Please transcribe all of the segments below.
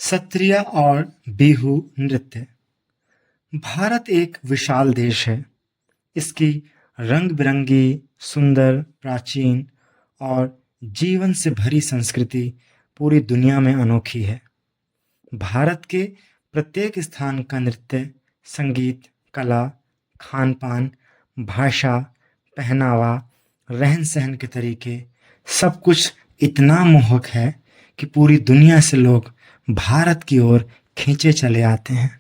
सत्रिया और बिहू नृत्य। भारत एक विशाल देश है। इसकी रंग-बिरंगी, सुंदर, प्राचीन और जीवन से भरी संस्कृति पूरी दुनिया में अनोखी है। भारत के प्रत्येक स्थान का नृत्य, संगीत, कला, खान-पान, भाषा, पहनावा, रहन-सहन के तरीके सब कुछ इतना मोहक है कि पूरी दुनिया से लोग भारत की ओर खींचे चले आते हैं।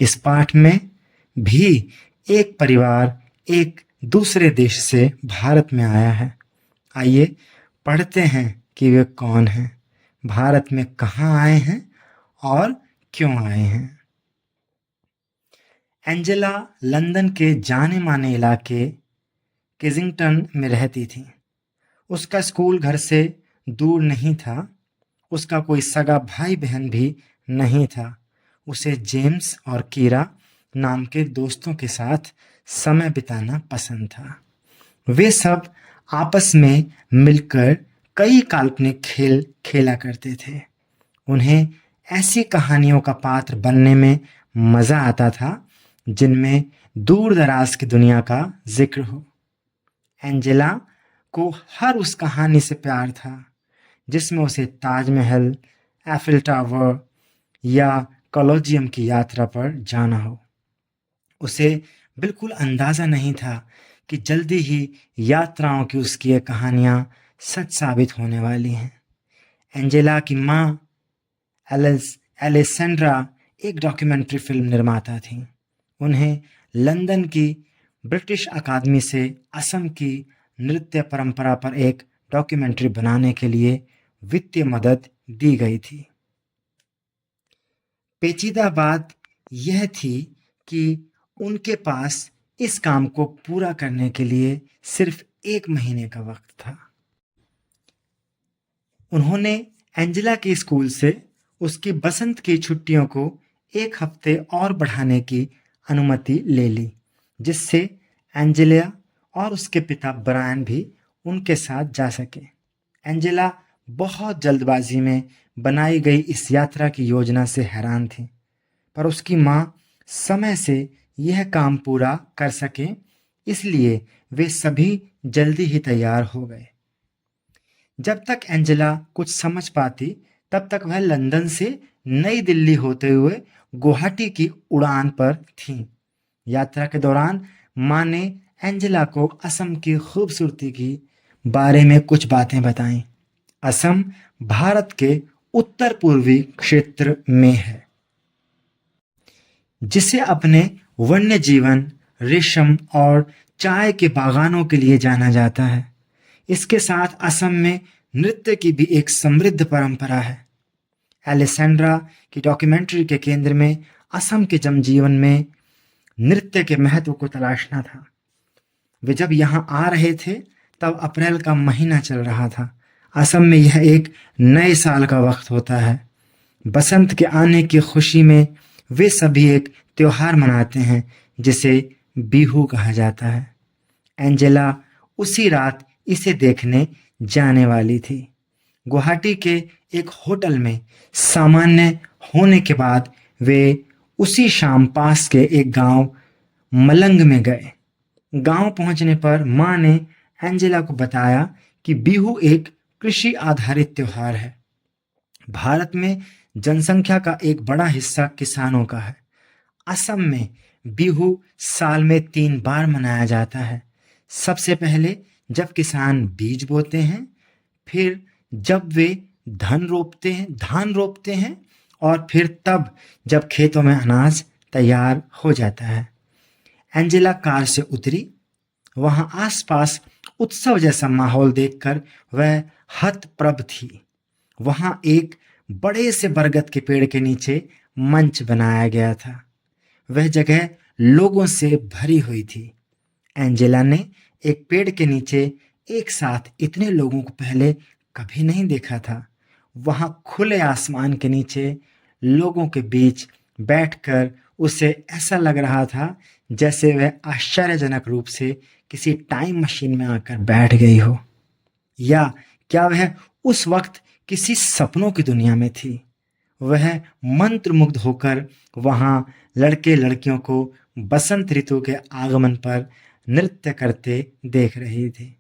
इस पाठ में भी एक परिवार एक दूसरे देश से भारत में आया है। आइए पढ़ते हैं कि वे कौन हैं, भारत में कहाँ आए हैं और क्यों आए हैं। एंजेला लंदन के जाने-माने इलाके केजिंगटन में रहती थी। उसका स्कूल घर से दूर नहीं था। उसका कोई सगा भाई बहन भी नहीं था। उसे जेम्स और कीरा नाम के दोस्तों के साथ समय बिताना पसंद था। वे सब आपस में मिलकर कई काल्पनिक खेल खेला करते थे। उन्हें ऐसी कहानियों का पात्र बनने में मजा आता था जिनमें दूर दराज की दुनिया का जिक्र हो। एंजेला को हर उस कहानी से प्यार था जिसमें उसे ताजमहल, एफिल टावर या कोलोजियम की यात्रा पर जाना हो। उसे बिल्कुल अंदाजा नहीं था कि जल्दी ही यात्राओं की उसकी ये कहानियां सच साबित होने वाली हैं। एंजेला की माँ एलेसेंड्रा एक डॉक्यूमेंट्री फिल्म निर्माता थी। उन्हें लंदन की ब्रिटिश अकादमी से असम की नृत्य परंपरा पर एक डॉक्यूमेंट्री बनाने के लिए वित्तीय मदद दी गई थी। पेचीदा बात यह थी कि उनके पास इस काम को पूरा करने के लिए सिर्फ 1 महीने का वक्त था। उन्होंने एंजेला के स्कूल से उसकी बसंत की छुट्टियों को 1 हफ्ते और बढ़ाने की अनुमति ले ली, जिससे एंजेला और उसके पिता ब्रायन भी उनके साथ जा सके। एंजेला बहुत जल्दबाजी में बनाई गई इस यात्रा की योजना से हैरान थी, पर उसकी माँ समय से यह काम पूरा कर सके, इसलिए वे सभी जल्दी ही तैयार हो गए। जब तक एंजेला कुछ समझ पाती, तब तक वह लंदन से नई दिल्ली होते हुए गुवाहाटी की उड़ान पर थी। यात्रा के दौरान माँ ने एंजेला को असम की खूबसूरती की बारे में कुछ बातें बताईं। असम भारत के उत्तर पूर्वी क्षेत्र में है, जिसे अपने वन्य जीवन, रेशम और चाय के बागानों के लिए जाना जाता है। इसके साथ असम में नृत्य की भी एक समृद्ध परंपरा है। एलेसेंड्रा की डॉक्यूमेंट्री के केंद्र में असम के जनजीवन में नृत्य के महत्व को तलाशना था। वे जब यहाँ आ रहे थे तब अप्रैल का महीना चल रहा था। असम में यह एक नए साल का वक्त होता है। बसंत के आने की खुशी में वे सभी एक त्योहार मनाते हैं जिसे बिहू कहा जाता है। एंजेला उसी रात इसे देखने जाने वाली थी। गुवाहाटी के एक होटल में सामान्य होने के बाद वे उसी शाम पास के एक गांव मलंग में गए। गांव पहुंचने पर माँ ने एंजेला को बताया कि बिहू एक कृषि आधारित त्योहार है। भारत में जनसंख्या का एक बड़ा हिस्सा किसानों का है। असम में बिहू साल में 3 बार मनाया जाता है। सबसे पहले जब किसान बीज बोते हैं, फिर जब वे धान रोपते हैं और फिर तब जब खेतों में अनाज तैयार हो जाता है। एंजेला कार से उतरी। वहां आसपास उत्सव जैसा माहौल देखकर वह हतप्रभ थी। वहां एक बड़े से बरगद के पेड़ के नीचे मंच बनाया गया था। वह जगह लोगों से भरी हुई थी। एंजेला ने एक पेड़ के नीचे एक साथ इतने लोगों को पहले कभी नहीं देखा था। वहां खुले आसमान के नीचे लोगों के बीच बैठकर उसे ऐसा लग रहा था जैसे वह आश्चर्यजनक रूप से किसी टाइम मशीन में आकर बैठ गई हो, या क्या वह उस वक्त किसी सपनों की दुनिया में थी। वह मंत्रमुग्ध होकर वहां लड़के लड़कियों को बसंत ऋतु के आगमन पर नृत्य करते देख रही थी।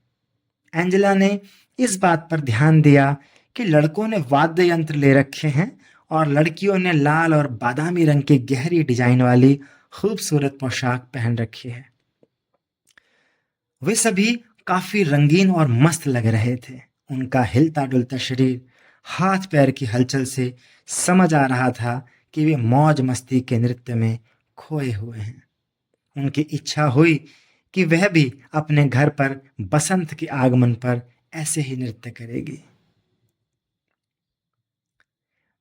एंजेला ने इस बात पर ध्यान दिया कि लड़कों ने वाद्य यंत्र ले रखे हैं और लड़कियों ने लाल और बादामी रंग की गहरी डिजाइन वाली खूबसूरत पोशाक पहन रखी है। वे सभी काफी रंगीन और मस्त लग रहे थे। उनका हिलता डुलता शरीर, हाथ पैर की हलचल से समझ आ रहा था कि वे मौज मस्ती के नृत्य में खोए हुए हैं। उनकी इच्छा हुई कि वह भी अपने घर पर बसंत के आगमन पर ऐसे ही नृत्य करेगी।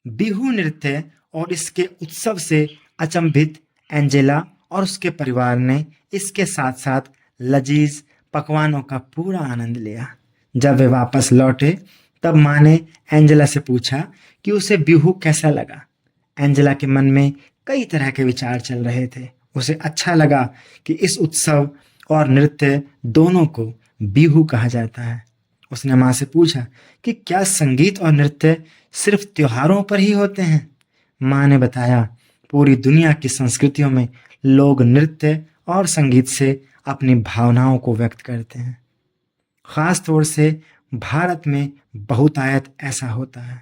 बिहू नृत्य और इसके उत्सव से अचंभित एंजेला और उसके परिवार ने इसके साथ साथ लजीज पकवानों का पूरा आनंद लिया। जब वे वापस लौटे तब माँ ने एंजेला से पूछा कि उसे बिहू कैसा लगा। एंजेला के मन में कई तरह के विचार चल रहे थे। उसे अच्छा लगा कि इस उत्सव और नृत्य दोनों को बिहू कहा जाता है। उसने माँ से पूछा कि क्या संगीत और नृत्य सिर्फ त्योहारों पर ही होते हैं। माँ ने बताया, पूरी दुनिया की संस्कृतियों में लोग नृत्य और संगीत से अपनी भावनाओं को व्यक्त करते हैं। खास तौर से भारत में बहुतायत ऐसा होता है।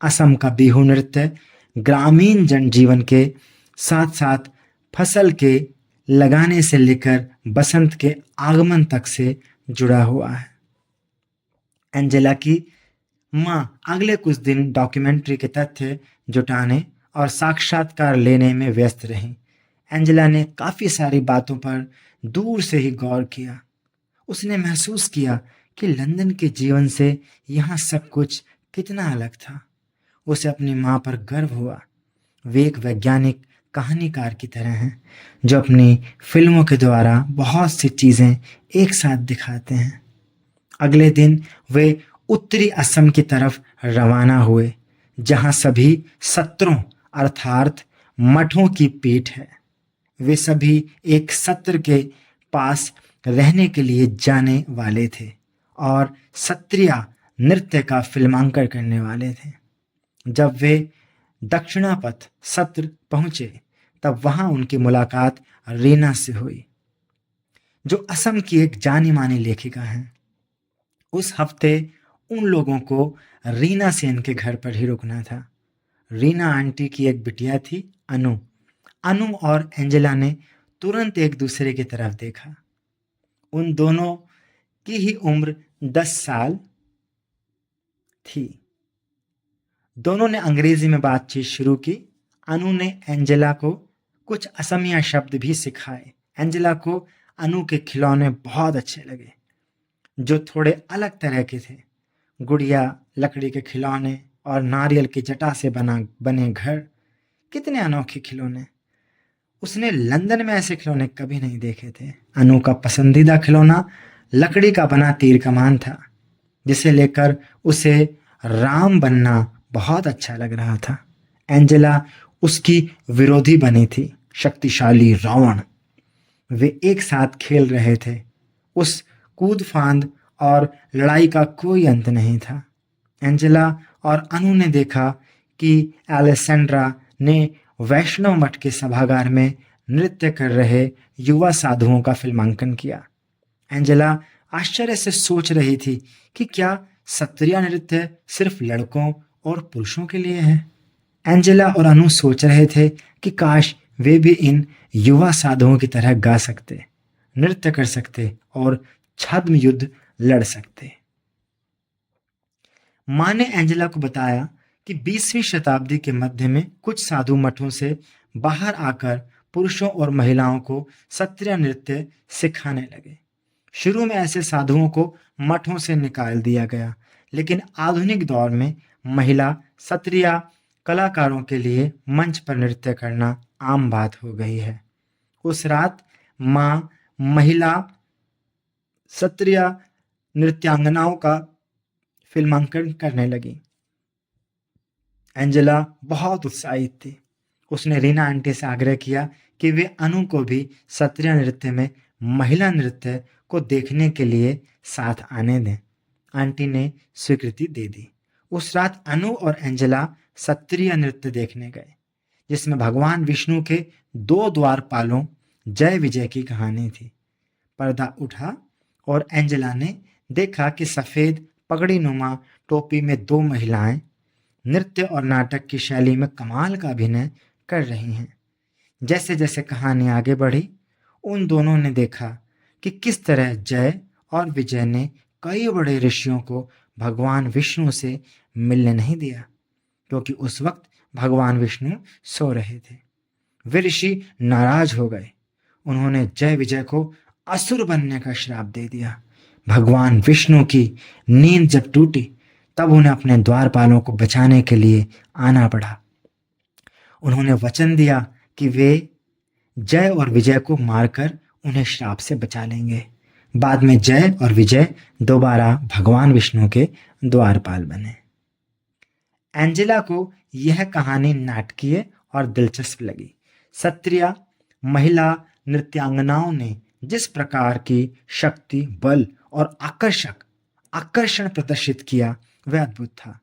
असम का बिहू नृत्य ग्रामीण जनजीवन के साथ साथ फसल के लगाने से लेकर बसंत के आगमन तक से जुड़ा हुआ है। एंजेला की माँ अगले कुछ दिन डॉक्यूमेंट्री के तथ्य जुटाने और साक्षात्कार लेने में व्यस्त रहीं। एंजेला ने काफ़ी सारी बातों पर दूर से ही गौर किया। उसने महसूस किया कि लंदन के जीवन से यहाँ सब कुछ कितना अलग था। उसे अपनी माँ पर गर्व हुआ। वे एक वैज्ञानिक कहानीकार की तरह हैं जो अपनी फिल्मों के द्वारा बहुत सी चीज़ें एक साथ दिखाते हैं। अगले दिन वे उत्तरी असम की तरफ रवाना हुए, जहाँ सभी सत्रों अर्थात मठों की पीठ है। वे सभी एक सत्र के पास रहने के लिए जाने वाले थे और सत्रिया नृत्य का फिल्मांकन करने वाले थे। जब वे दक्षिणापथ सत्र पहुंचे तब वहां उनकी मुलाकात रीना से हुई, जो असम की एक जानी मानी लेखिका हैं। उस हफ्ते उन लोगों को रीना सेन के घर पर ही रुकना था। रीना आंटी की एक बिटिया थी, अनु। अनु और एंजेला ने तुरंत एक दूसरे की तरफ देखा। उन दोनों की ही उम्र 10 साल थी। दोनों ने अंग्रेजी में बातचीत शुरू की। अनु ने एंजेला को कुछ असमिया शब्द भी सिखाए। एंजेला को अनु के खिलौने बहुत अच्छे लगे, जो थोड़े अलग तरह के थे। गुड़िया, लकड़ी के खिलौने और नारियल की जटा से बने घर, कितने अनोखे खिलौने। उसने लंदन में ऐसे खिलौने कभी नहीं देखे थे। अनु का पसंदीदा खिलौना लकड़ी का बना तीर कमान था, जिसे लेकर उसे राम बनना बहुत अच्छा लग रहा था। एंजेला उसकी विरोधी बनी थी, शक्तिशाली रावण। वे एक साथ खेल रहे थे। उस कूद फांद और लड़ाई का कोई अंत नहीं था। एंजेला और अनु ने देखा कि एलेसेंड्रा ने वैष्णव मठ के सभागार में नृत्य कर रहे युवा साधुओं का फिल्मांकन किया। एंजेला आश्चर्य से सोच रही थी कि क्या सत्रिया नृत्य सिर्फ लड़कों और पुरुषों के लिए है। एंजेला और अनु सोच रहे थे कि काश वे भी इन युवा साधुओं की तरह गा सकते, नृत्य कर सकते और छद्म युद्ध लड़ सकते। माँ ने एंजेला को बताया कि 20वीं शताब्दी के मध्य में कुछ साधु मठों से बाहर आकर पुरुषों और महिलाओं को सत्रिया नृत्य सिखाने लगे। शुरू में ऐसे साधुओं को मठों से निकाल दिया गया, लेकिन आधुनिक दौर में महिला सत्रिया कलाकारों के लिए मंच पर नृत्य करना आम बात हो गई है। उस रात माँ महिला सत्रिया नृत्यांगनाओं का फिल्मांकन करने लगी। एंजेला बहुत उत्साहित थी। उसने रीना आंटी से आग्रह किया कि वे अनु को भी सत्रिया नृत्य में महिला नृत्य को देखने के लिए साथ आने दें। आंटी ने स्वीकृति दे दी। उस रात अनु और एंजेला सत्रिय नृत्य देखने गए, जिसमें भगवान विष्णु के 2 द्वारपालों जय विजय की कहानी थी। पर्दा उठा और एंजेला ने देखा कि सफेद पगड़ी नुमा टोपी में 2 महिलाएं नृत्य और नाटक की शैली में कमाल का अभिनय कर रही हैं। जैसे जैसे कहानी आगे बढ़ी, उन दोनों ने देखा कि किस तरह जय और विजय ने कई बड़े ऋषियों को भगवान विष्णु से मिलने नहीं दिया, क्योंकि उस वक्त भगवान विष्णु सो रहे थे। वे ऋषि नाराज हो गए। उन्होंने जय विजय को असुर बनने का श्राप दे दिया। भगवान विष्णु की नींद जब टूटी, तब उन्हें अपने द्वारपालों को बचाने के लिए आना पड़ा। उन्होंने वचन दिया कि वे जय और विजय को मारकर उन्हें श्राप से बचा लेंगे। बाद में जय और विजय दोबारा भगवान विष्णु के द्वारपाल बने। एंजेला को यह कहानी नाटकीय और दिलचस्प लगी। सत्रिया महिला नृत्यांगनाओं ने जिस प्रकार की शक्ति, बल और आकर्षण प्रदर्शित किया, वह अद्भुत था।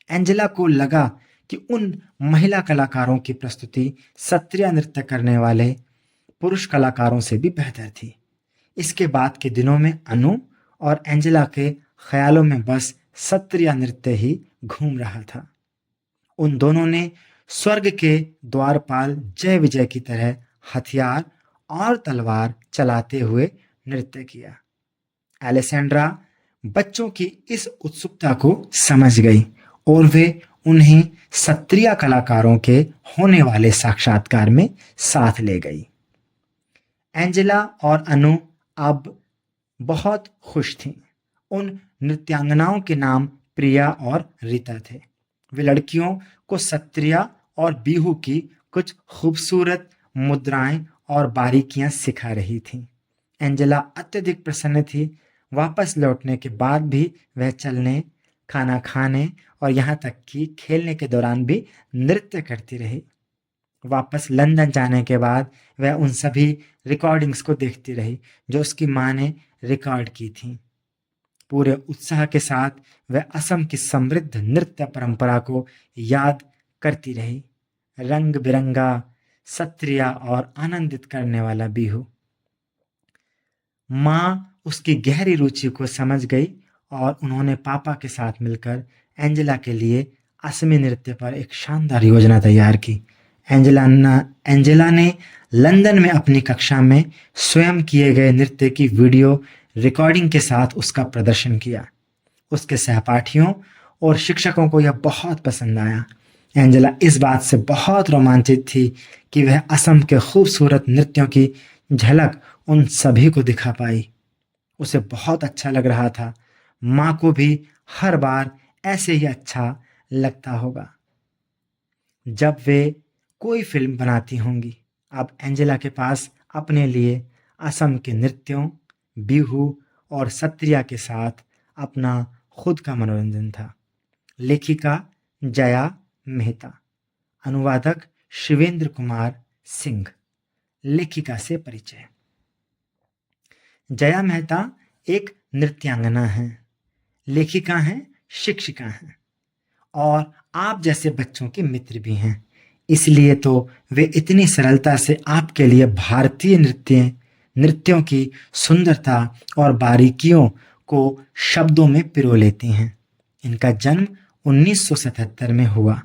एंजेला को लगा कि उन महिला कलाकारों की प्रस्तुति सत्रिया नृत्य करने वाले पुरुष कलाकारों से भी बेहतर थी। इसके बाद के दिनों में अनु और एंजेला के ख्यालों में बस सत्रिया नृत्य ही घूम रहा था। उन दोनों ने स्वर्ग के द्वारपाल जय विजय की तरह हथियार और तलवार चलाते हुए नृत्य किया। एलेसेंड्रा बच्चों की इस उत्सुकता को समझ गई और वे उन्हें सत्रिया कलाकारों के होने वाले साक्षात्कार में साथ ले गई। एंजेला और अनु अब बहुत खुश थीं। उन नृत्यांगनाओं के नाम प्रिया और रीता थे। वे लड़कियों को सत्रिया और बिहू की कुछ खूबसूरत मुद्राएं और बारीकियां सिखा रही थीं। एंजेला अत्यधिक प्रसन्न थी। वापस लौटने के बाद भी वह चलने, खाना खाने और यहाँ तक कि खेलने के दौरान भी नृत्य करती रही। वापस लंदन जाने के बाद वह उन सभी रिकॉर्डिंग्स को देखती रही जो उसकी माँ ने रिकॉर्ड की थी। पूरे उत्साह के साथ वह असम की समृद्ध नृत्य परंपरा को याद करती रही। रंग बिरंगा, सत्रिया और आनंदित करने वाला बिहू। माँ उसकी गहरी रुचि को समझ गई और उन्होंने पापा के साथ मिलकर एंजेला के लिए असमी नृत्य पर एक शानदार योजना तैयार की। एंजेला ने लंदन में अपनी कक्षा में स्वयं किए गए नृत्य की वीडियो रिकॉर्डिंग के साथ उसका प्रदर्शन किया। उसके सहपाठियों और शिक्षकों को यह बहुत पसंद आया। एंजेला इस बात से बहुत रोमांचित थी कि वह असम के खूबसूरत नृत्यों की झलक उन सभी को दिखा पाई। उसे बहुत अच्छा लग रहा था। माँ को भी हर बार ऐसे ही अच्छा लगता होगा जब वे कोई फिल्म बनाती होंगी। अब एंजेला के पास अपने लिए असम के नृत्यों, बिहू और सत्रिया के साथ अपना खुद का मनोरंजन था। लेखिका जया मेहता, अनुवादक शिवेंद्र कुमार सिंह। लेखिका से परिचय। जया मेहता एक नृत्यांगना हैं, लेखिका हैं, शिक्षिका हैं और आप जैसे बच्चों की मित्र भी हैं। इसलिए तो वे इतनी सरलता से आपके लिए भारतीय नृत्यों की सुंदरता और बारीकियों को शब्दों में पिरो लेती हैं। इनका जन्म 1977 में हुआ।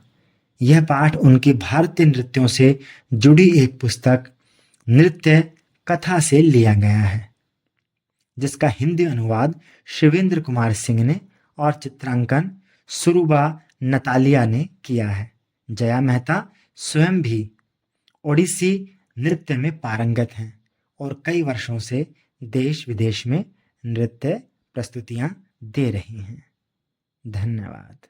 यह पाठ उनकी भारतीय नृत्यों से जुड़ी एक पुस्तक नृत्य कथा से लिया गया है, जिसका हिंदी अनुवाद शिवेंद्र कुमार सिंह ने और चित्रांकन सुरुबा नतालिया ने किया है। जया मेहता स्वयं भी ओडिसी नृत्य में पारंगत हैं और कई वर्षों से देश विदेश में नृत्य प्रस्तुतियां दे रही हैं। धन्यवाद।